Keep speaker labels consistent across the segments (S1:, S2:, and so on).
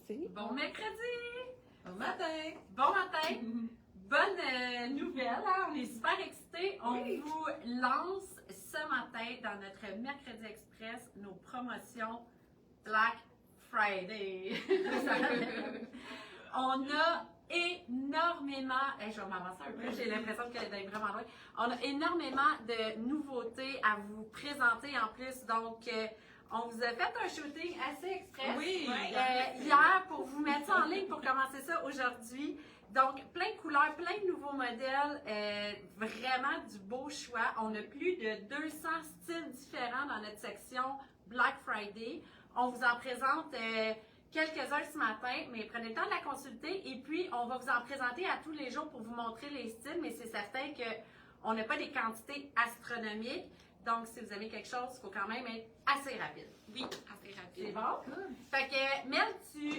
S1: C'est
S2: Bon mercredi!
S3: Bon matin!
S2: Bon matin! Bonne nouvelle, hein? On est super excités. On vous lance ce matin dans notre Mercredi Express nos promotions Black Friday. On a énormément, je vais m'avancer un peu, j'ai l'impression qu'elle est vraiment loin. On a énormément de nouveautés à vous présenter en plus, donc on vous a fait un shooting assez express hier pour vous mettre ça en ligne pour commencer ça aujourd'hui. Donc, plein de couleurs, plein de nouveaux modèles, vraiment du beau choix. On a plus de 200 styles différents dans notre section Black Friday. On vous en présente quelques-uns ce matin, mais prenez le temps de la consulter et puis on va vous en présenter à tous les jours pour vous montrer les styles, mais c'est certain qu'on n'a pas des quantités astronomiques. Donc, si vous avez quelque chose, il faut quand même être assez rapide.
S3: Oui, assez rapide.
S2: C'est bon? Fait que, Mel,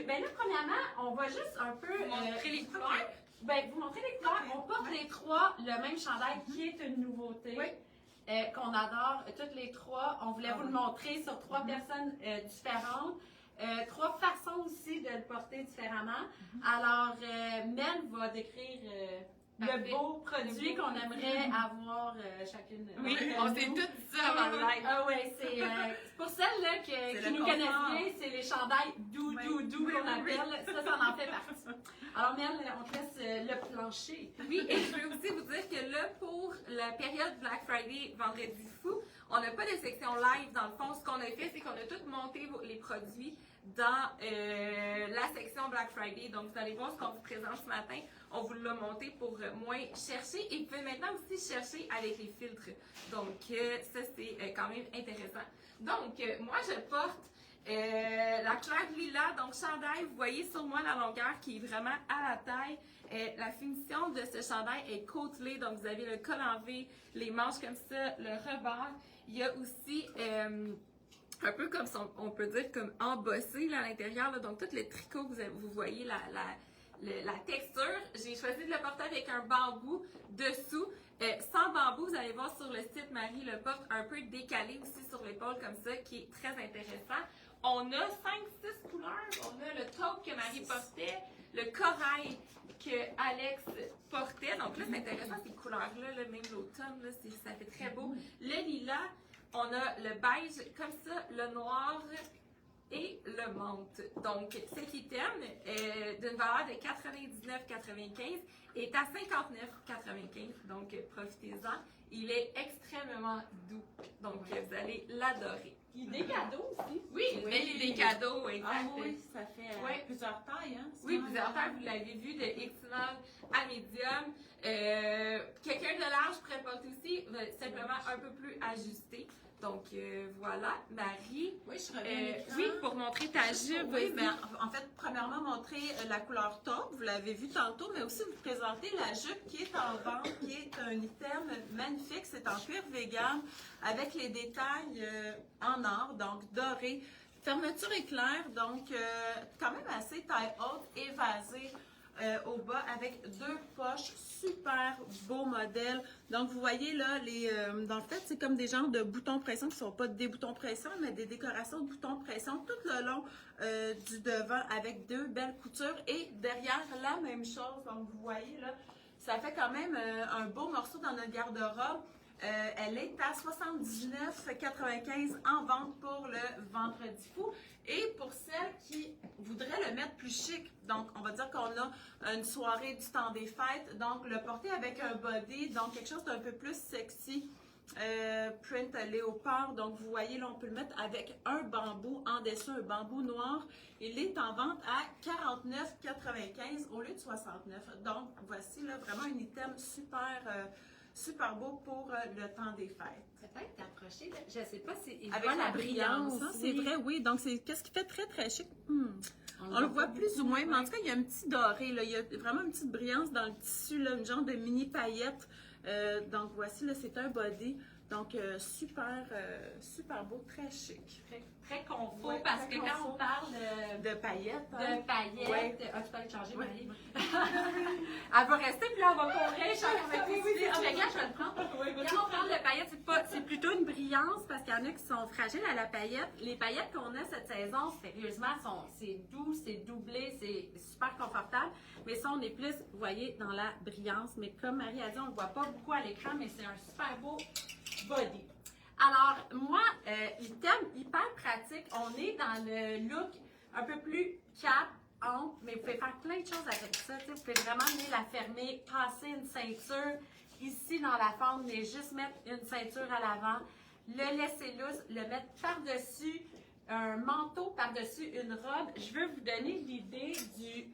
S2: ben là, premièrement, on va juste un peu
S3: montrer les couleurs.
S2: Ben, vous montrer les couleurs. On porte les trois le même chandail qui est une nouveauté. Qu'on adore toutes les trois. On voulait vous le montrer sur trois personnes différentes. Trois façons aussi de le porter différemment. Alors, Mel va décrire le beau produit qu'on aimerait avoir chacune.
S3: Oui, on s'est toutes dit ça avant le live.
S2: Ah oui, c'est pour celles-là qui nous connaissent bien, c'est les chandails doux qu'on appelle. Ça en fait partie. Alors Mel, on te laisse le plancher.
S3: Oui, et je veux aussi vous dire que là, pour la période Black Friday, Vendredi fou, on n'a pas de section live dans le fond. Ce qu'on a fait, c'est qu'on a tout monté les produits dans la section Black Friday. Donc, vous allez voir ce qu'on vous présente ce matin. On vous l'a monté pour moins chercher. Et vous pouvez maintenant aussi chercher avec les filtres. Donc, ça, c'est quand même intéressant. Donc, moi, je porte la claire lilas, donc chandail. Vous voyez sur moi la longueur qui est vraiment à la taille. La finition de ce chandail est côtelée. Donc, vous avez le col en V, les manches comme ça, le rebord. Il y a aussi un peu comme on peut dire comme embossé là, à l'intérieur. Là. Donc, tout le tricot, vous voyez la texture. J'ai choisi de le porter avec un bambou dessous. Sans bambou, vous allez voir sur le site, Marie le porte un peu décalé aussi sur l'épaule comme ça, qui est très intéressant. On a 5-6 couleurs. On a le taupe que Marie portait, le corail que Alex portait. Donc là, c'est intéressant ces couleurs-là, là, même l'automne, là, ça fait très beau. Le lilas, on a le beige comme ça, le noir et le menthe. Donc, cet item d'une valeur de 99,95 est à 59,95. Donc, profitez-en. Il est extrêmement doux. Donc, vous allez l'adorer.
S2: Il y a des cadeaux aussi.
S3: Oui, mais il y a des cadeaux, exact.
S1: Ah oui, ça fait plusieurs tailles, hein?
S3: Oui, plusieurs tailles, vous l'avez vu, de XL à medium. Quelqu'un de large pourrait le porter aussi, simplement un peu plus ajusté. Donc, voilà. Marie,
S1: Oui, je reviens
S3: oui, pour montrer ta jupe.
S1: Oui, mais en fait, premièrement, montrer la couleur taupe, vous l'avez vu tantôt, mais aussi vous présenter la jupe qui est en vente, qui est un item magnifique. C'est en cuir vegan avec les détails en or, donc doré. Fermeture éclair, donc quand même assez taille haute, évasée. Au bas avec deux poches, super beau modèle. Donc vous voyez là, dans le fait c'est comme des genres de boutons pression qui ne sont pas des boutons pression, mais des décorations de boutons pression tout le long du devant avec deux belles coutures et derrière la même chose. Donc vous voyez là, ça fait quand même un beau morceau dans notre garde-robe. Elle est à 79,95 en vente pour le Vendredi fou. Et pour celles qui voudraient le mettre plus chic, donc on va dire qu'on a une soirée du temps des fêtes, donc le porter avec un body, donc quelque chose d'un peu plus sexy, print léopard. Donc vous voyez là, on peut le mettre avec un bambou en dessous, un bambou noir. Il est en vente à 49,95 au lieu de 69. Donc voici là vraiment un item super beau pour le temps des fêtes.
S2: Peut-être t'approcher, je ne sais pas si il
S1: avec
S2: voit
S1: la brillance, hein, c'est vrai, oui. Donc c'est qu'est-ce qui fait très très chic. On le voit plus ou moins, mais en tout cas il y a un petit doré, là. Il y a vraiment une petite brillance dans le tissu, là, une genre de mini paillette. Donc voici là, c'est un body Donc, super beau, très chic.
S2: Très confort,
S1: Ouais,
S2: parce
S1: très
S2: que quand
S1: confort.
S2: on parle
S1: De paillettes.
S2: de paillettes,
S1: Ouais.
S2: tu peux aller changer,
S1: Ouais.
S2: Marie. Elle va rester, puis là, elle va courir, changer avec les je vais le prendre. Quand on parle de paillettes, c'est plutôt une brillance, parce qu'il y en a qui sont fragiles à la paillette. Les paillettes qu'on a cette saison, sérieusement, c'est doux, c'est doublé, c'est super confortable. Mais ça, on est plus, vous voyez, dans la brillance. Mais comme Marie a dit, on ne le voit pas beaucoup à l'écran, mais c'est un super beau body. Alors, moi, item hyper pratique, on est dans le look un peu plus cap, ample, mais vous pouvez faire plein de choses avec ça. Vous pouvez vraiment venir la fermer, passer une ceinture ici dans la forme, mais juste mettre une ceinture à l'avant, le laisser lousse, le mettre par-dessus un manteau, par-dessus une robe. Je veux vous donner l'idée du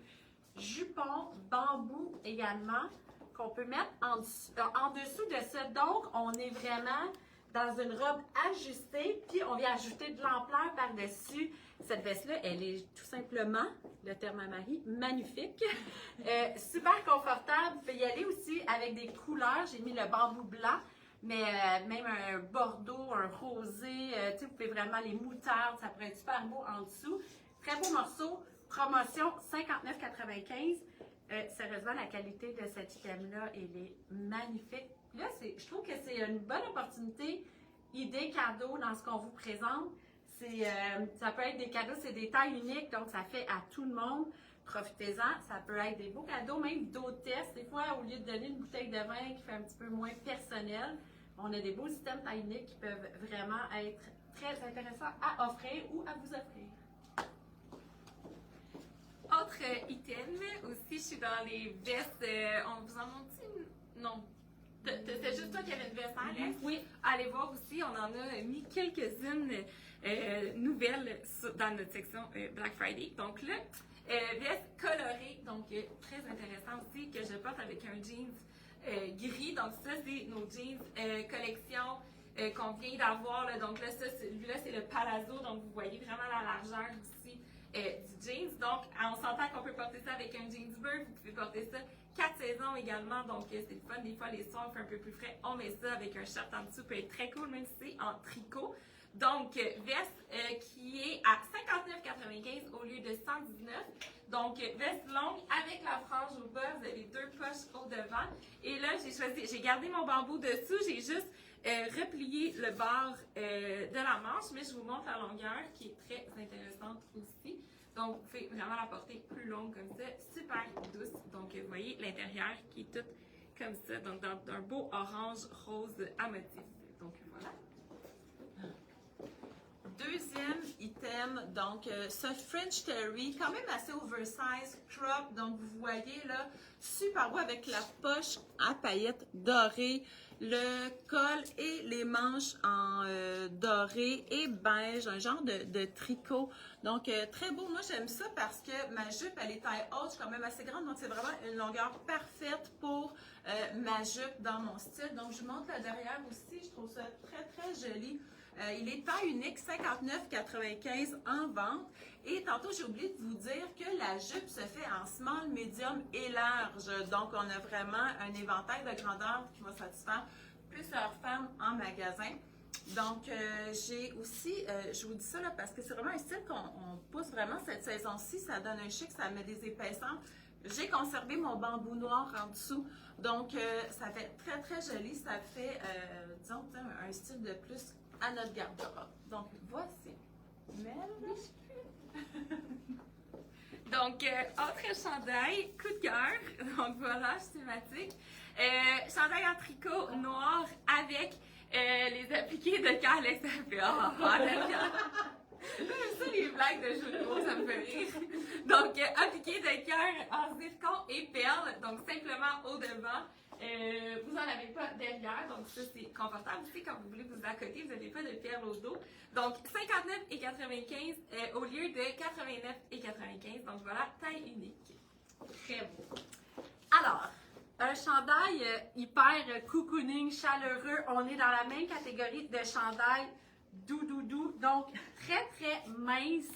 S2: jupon bambou également, qu'on peut mettre en dessous de ça. Donc, on est vraiment dans une robe ajustée, puis on vient ajouter de l'ampleur par-dessus. Cette veste-là, elle est tout simplement, le terme à Marie, magnifique. Super confortable. Vous pouvez y aller aussi avec des couleurs. J'ai mis le bambou blanc, mais même un bordeaux, un rosé. Vous pouvez vraiment les moutardes, ça pourrait être super beau en dessous. Très beau morceau. Promotion 59,95. Sérieusement, la qualité de cet item-là, elle est magnifique. Là, je trouve que c'est une bonne opportunité, idée cadeau dans ce qu'on vous présente. Ça peut être des cadeaux, c'est des tailles uniques, donc ça fait à tout le monde. Profitez-en, ça peut être des beaux cadeaux, même d'hôtesse. Des fois, au lieu de donner une bouteille de vin qui fait un petit peu moins personnel, on a des beaux systèmes tailles uniques qui peuvent vraiment être très intéressants à offrir ou à vous offrir.
S3: Autre item, aussi, je suis dans les vestes. On vous en montre-t-il? Non. C'est juste toi qui avais une veste, Alex?
S2: Oui.
S3: Allez voir aussi, on en a mis quelques-unes nouvelles dans notre section Black Friday. Donc là, veste colorée, donc très intéressant aussi, que je porte avec un jeans gris. Donc ça, c'est nos jeans collection qu'on vient d'avoir. Donc là, celui-là, c'est le palazzo. Donc vous voyez vraiment la largeur aussi du jeans. Donc, on s'entend qu'on peut porter ça avec un jeans bleu. Vous pouvez porter ça 4 saisons également. Donc, c'est le fun. Des fois, les soirs, on fait un peu plus frais. On met ça avec un shirt en dessous. Ça peut être très cool, même si c'est en tricot. Donc, veste qui est à 59,95 au lieu de 119. Donc, veste longue avec la frange au bas. Vous avez 2 poches au devant. Et là, j'ai gardé mon bambou dessous. J'ai juste replié le bord de la manche, mais je vous montre la longueur qui est très intéressante aussi. Donc, vous pouvez vraiment la porter plus longue comme ça, super douce. Donc, vous voyez l'intérieur qui est tout comme ça, donc dans un beau orange rose à motif. Donc, voilà.
S1: Deuxième item, donc ce French Terry, quand même assez oversize, crop, donc vous voyez là, super beau avec la poche à paillettes dorées, le col et les manches en doré et beige, un genre de tricot. Donc très beau, moi j'aime ça parce que ma jupe elle est taille haute, je suis quand même assez grande, donc c'est vraiment une longueur parfaite pour ma jupe dans mon style. Donc je vous montre le derrière aussi, je trouve ça très très joli. Il est taille unique, 59,95 en vente. Et tantôt, j'ai oublié de vous dire que la jupe se fait en small, medium et large. Donc, on a vraiment un éventail de grandeur qui va satisfaire plusieurs femmes en magasin. Donc, j'ai aussi, je vous dis ça là, parce que c'est vraiment un style qu'on pousse vraiment cette saison-ci. Ça donne un chic, ça met des épaisseurs. J'ai conservé mon bambou noir en dessous. Donc, ça fait très, très joli. Ça fait, disons, un style de plus à notre garde-robe. Donc, voici.
S3: Donc, autre chandail, coup de cœur. Donc, voilà, je suis thématique. Chandail en tricot noir avec les appliqués de cœur à l'extérieur. Ça, les blagues de jeu de mots, ça me fait rire. Donc, appliqué de cœur en zircon et perles. Donc, simplement au devant. Vous n'en avez pas derrière, donc ça c'est confortable aussi quand vous voulez vous accoter, vous n'avez pas de perles au dos. Donc 59,95 au lieu de 89,95. Donc voilà, taille unique.
S2: Très beau. Alors, un chandail hyper cocooning, chaleureux. On est dans la même catégorie de chandail doux. Donc très très mince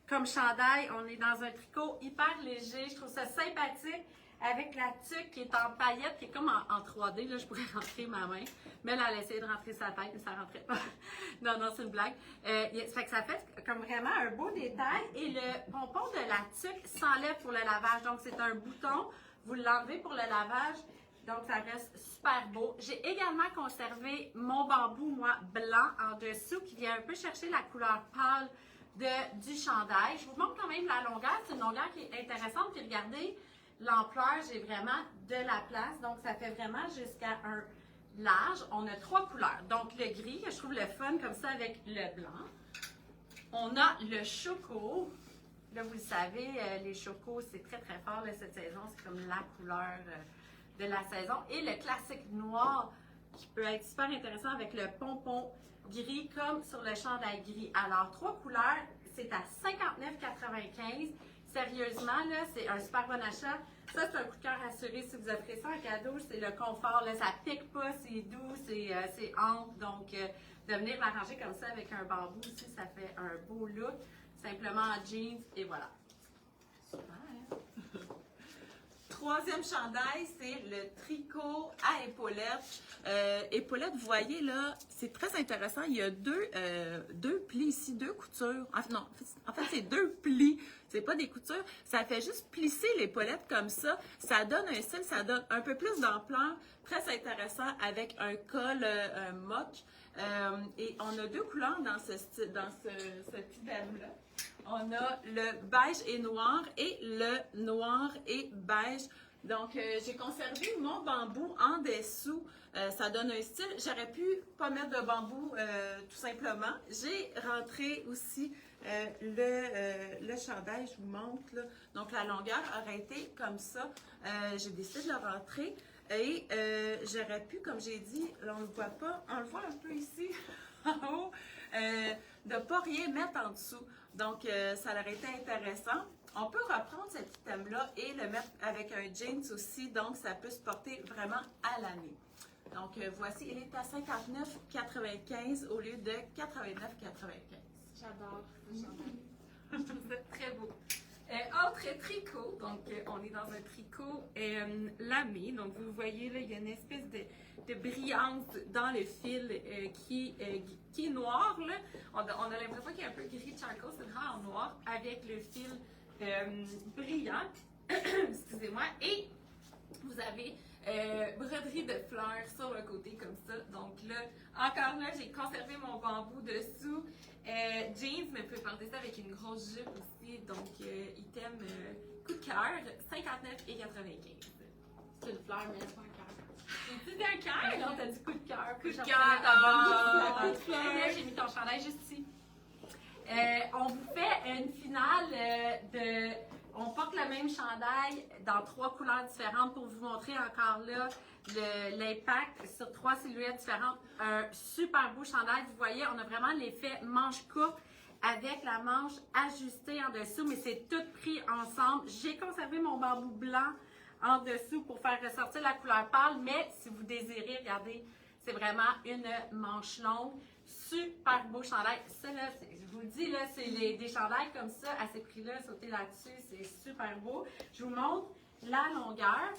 S2: comme chandail. On est dans un tricot hyper léger. Je trouve ça sympathique. avec la tuque qui est en paillettes, qui est comme en 3D, là, je pourrais rentrer ma main. Mais elle a essayé de rentrer sa tête, mais ça rentrait pas. Non, c'est une blague. Ça fait que ça fait comme vraiment un beau détail. Et le pompon de la tuque s'enlève pour le lavage. Donc, c'est un bouton. Vous l'enlevez pour le lavage. Donc, ça reste super beau. J'ai également conservé mon bambou, moi, blanc en dessous, qui vient un peu chercher la couleur pâle du chandail. Je vous montre quand même la longueur. C'est une longueur qui est intéressante. Puis regardez, l'ampleur, j'ai vraiment de la place. Donc, ça fait vraiment jusqu'à un large. On a 3 couleurs. Donc, le gris, je trouve le fun comme ça avec le blanc. On a le choco. Là, vous le savez, les chocos, c'est très, très fort là, cette saison. C'est comme la couleur de la saison. Et le classique noir, qui peut être super intéressant avec le pompon gris, comme sur le chandail gris. Alors, 3 couleurs, c'est à 59,95 $. Sérieusement, là, c'est un super bon achat. Ça, c'est un coup de cœur assuré. Si vous offrez ça en cadeau, c'est le confort. Là, ça pique pas, c'est doux, c'est ample. Donc, de venir l'arranger comme ça avec un bambou aussi, ça fait un beau look. Simplement en jeans, et voilà.
S1: Super. Troisième chandail, c'est le tricot à épaulettes. Épaulettes, vous voyez là, c'est très intéressant. Il y a deux plis ici, 2 coutures. En fait, c'est 2 plis. C'est pas des coutures. Ça fait juste plisser l'épaulette comme ça. Ça donne un style, ça donne un peu plus d'ampleur. Très intéressant avec un col mock. Et on a 2 couleurs dans cet item-là. On a le beige et noir et le noir et beige. Donc, j'ai conservé mon bambou en dessous. Ça donne un style. J'aurais pu pas mettre de bambou tout simplement. J'ai rentré aussi le chandail, je vous montre. Là. Donc, la longueur aurait été comme ça. J'ai décidé de le rentrer. Et j'aurais pu, comme j'ai dit, là, on ne le voit pas, on le voit un peu ici, en haut, de ne pas rien mettre en dessous. Donc, ça aurait été intéressant. On peut reprendre cet item-là et le mettre avec un jeans aussi, donc ça peut se porter vraiment à l'année. Donc, voici, il est à 59,95 au lieu de 89,95.
S3: J'adore ce chandail. Je trouve ça très beau. Autre tricot, donc on est dans un tricot lamé. Donc, vous voyez, là, il y a une espèce de brillance dans le fil qui est noir. Là. On a l'impression qu'il y a un peu gris charcoal, c'est vraiment en noir, avec le fil brillant. Excusez-moi. Et vous avez broderie de fleurs sur le côté comme ça. Donc là, encore là, j'ai conservé mon bambou dessous. Jeans, mais vous pouvez porter ça avec une grosse jupe aussi. Donc, item coup de cœur, 59,95.
S2: C'est une fleur, mais c'est pas un cœur.
S3: Tu dis un cœur?
S2: Non, t'as dit coup de cœur.
S3: Coup de cœur.
S2: Coup de fleur. J'ai mis ton chandail juste ici. On vous fait une finale on porte le même chandail dans 3 couleurs différentes pour vous montrer encore là l'impact sur 3 silhouettes différentes. Un super beau chandail. Vous voyez, on a vraiment l'effet manche courte avec la manche ajustée en dessous, mais c'est tout pris ensemble. J'ai conservé mon bambou blanc en dessous pour faire ressortir la couleur pâle, mais si vous désirez, regardez, c'est vraiment une manche longue. Super beau chandail. Ça, là, je vous le dis, là, c'est des chandails comme ça, à ces prix-là, sauter là-dessus, c'est super beau. Je vous montre la longueur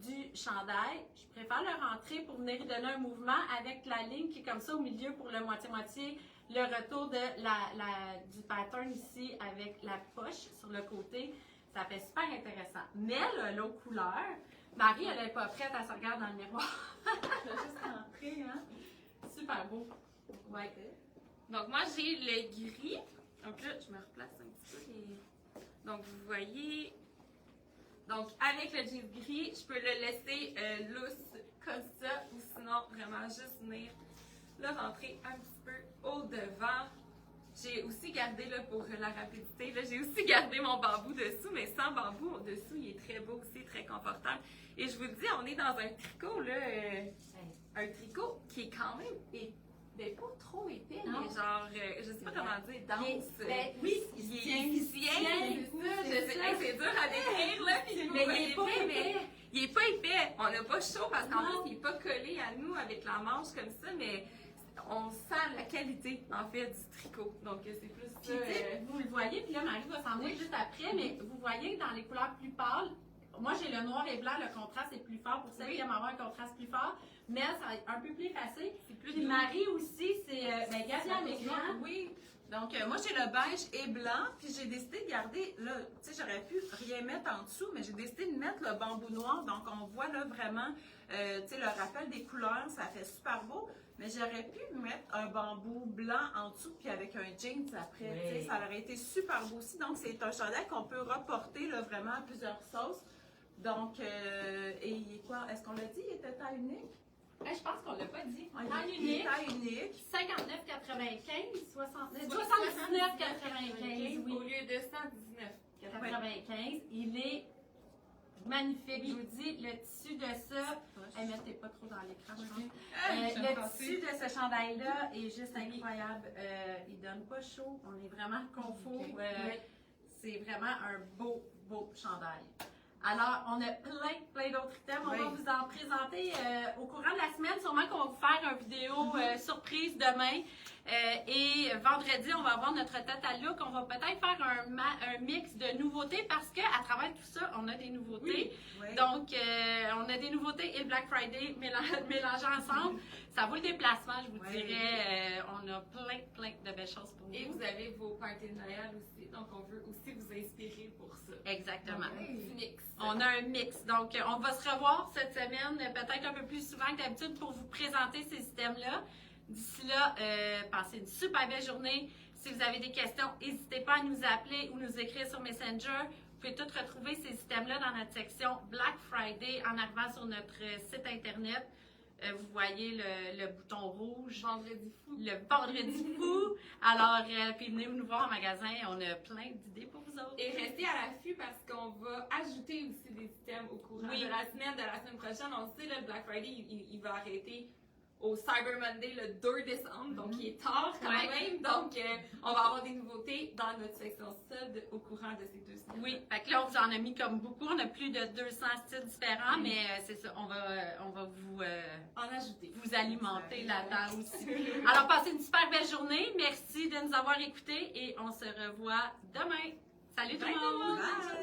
S2: du chandail. Je préfère le rentrer pour venir y donner un mouvement avec la ligne qui est comme ça au milieu pour le moitié-moitié. Le retour du pattern ici avec la poche sur le côté. Ça fait super intéressant. Mais l'autre couleur, Marie, elle n'est pas prête, elle se regarde dans le miroir. Elle a juste rentré, hein? Super beau. Ouais.
S3: Donc, moi, j'ai le gris. Donc là, je me replace un petit peu. Donc, vous voyez. Donc, avec le jean gris, je peux le laisser loose comme ça. Ou sinon, vraiment juste venir le rentrer un petit peu au devant. J'ai aussi gardé, là, pour la rapidité, là, j'ai aussi gardé mon bambou dessous, mais sans bambou, dessous, il est très beau aussi, très confortable. Et je vous le dis, on est dans un tricot, là, un tricot qui est quand même pas trop épais,
S2: non.
S3: mais genre, je sais pas comment dire, dense.
S2: Oui,
S3: il tient, c'est dur à décrire, là, puis
S2: mais il est pas épais.
S3: Il est pas épais, on n'a pas chaud parce qu'en plus, il n'est pas collé à nous avec la manche comme ça, mais on sent la qualité, en fait, du tricot. Donc, c'est plus ça.
S2: Vous le voyez, puis là, Marie va s'en venir juste après, mais vous voyez dans les couleurs plus pâles, moi, j'ai le noir et blanc, le contraste est plus fort pour celles qui aiment avoir un contraste plus fort. Mais ça va être un peu plus facile. Puis Marie aussi, c'est. Regardez à l'écran.
S1: Oui. Donc, moi, j'ai le beige et blanc, puis j'ai décidé de garder, là, tu sais, j'aurais pu rien mettre en dessous, mais j'ai décidé de mettre le bambou noir. Donc, on voit là vraiment, tu sais, le rappel des couleurs, ça fait super beau. Mais j'aurais pu mettre un bambou blanc en dessous, puis avec un jeans après, tu sais, ça aurait été super beau aussi. Donc, c'est un chandail qu'on peut reporter, là, vraiment à plusieurs sauces. Donc, et quoi, est-ce qu'on l'a dit, il était taille unique?
S2: Je pense qu'on l'a pas dit.
S1: Taille unique. Taille unique.
S2: 59,95, 79,95, oui.
S3: Au lieu de
S2: 119,95. Il est magnifique. Je vous dis, le tissu de ça. Mettez pas trop dans l'écran, je pense. Le tissu de ce chandail-là est juste incroyable. Il donne pas chaud. On est vraiment confort. C'est vraiment un beau, beau chandail. Alors, on a plein d'autres items. On va vous en présenter au courant de la semaine. Sûrement qu'on va vous faire une vidéo surprise demain. Et vendredi, on va avoir notre tête à look. On va peut-être faire un mix de nouveautés parce qu'à travers tout ça, on a des nouveautés.
S1: Oui.
S2: Donc, on a des nouveautés et le Black Friday mélangés ensemble. Ça vaut le déplacement, je vous dirais. On a plein de belles choses pour nous.
S3: Et vous avez vos parties de Noël aussi. Donc, on veut aussi vous inspirer pour ça.
S2: Exactement.
S3: Mix.
S2: On a un mix. Donc, on va se revoir cette semaine, peut-être un peu plus souvent que d'habitude pour vous présenter ces systèmes-là. D'ici là, passez une super belle journée. Si vous avez des questions, n'hésitez pas à nous appeler ou nous écrire sur Messenger. Vous pouvez tout retrouver ces systèmes-là dans notre section Black Friday en arrivant sur notre site Internet. Vous voyez le bouton rouge.
S3: Vendredi fou.
S2: Le vendredi fou. Alors, puis venez nous voir en magasin. On a plein d'idées pour vous autres.
S3: Et restez à l'affût parce qu'on va ajouter aussi des items au courant de la semaine prochaine. On sait, là, le Black Friday, il va arrêter au Cyber Monday le 2 décembre, donc il est tard quand même. Donc, on va avoir des nouveautés dans notre section solde au courant de ces 2 semaines.
S2: Oui, fait que là, on vous en a mis comme beaucoup. On a plus de 200 styles différents, mais c'est ça, on va vous,
S3: en ajouter.
S2: Vous alimenter là-dedans aussi. Alors, passez une super belle journée. Merci de nous avoir écoutés et on se revoit demain. Salut tout le monde!
S1: Bye.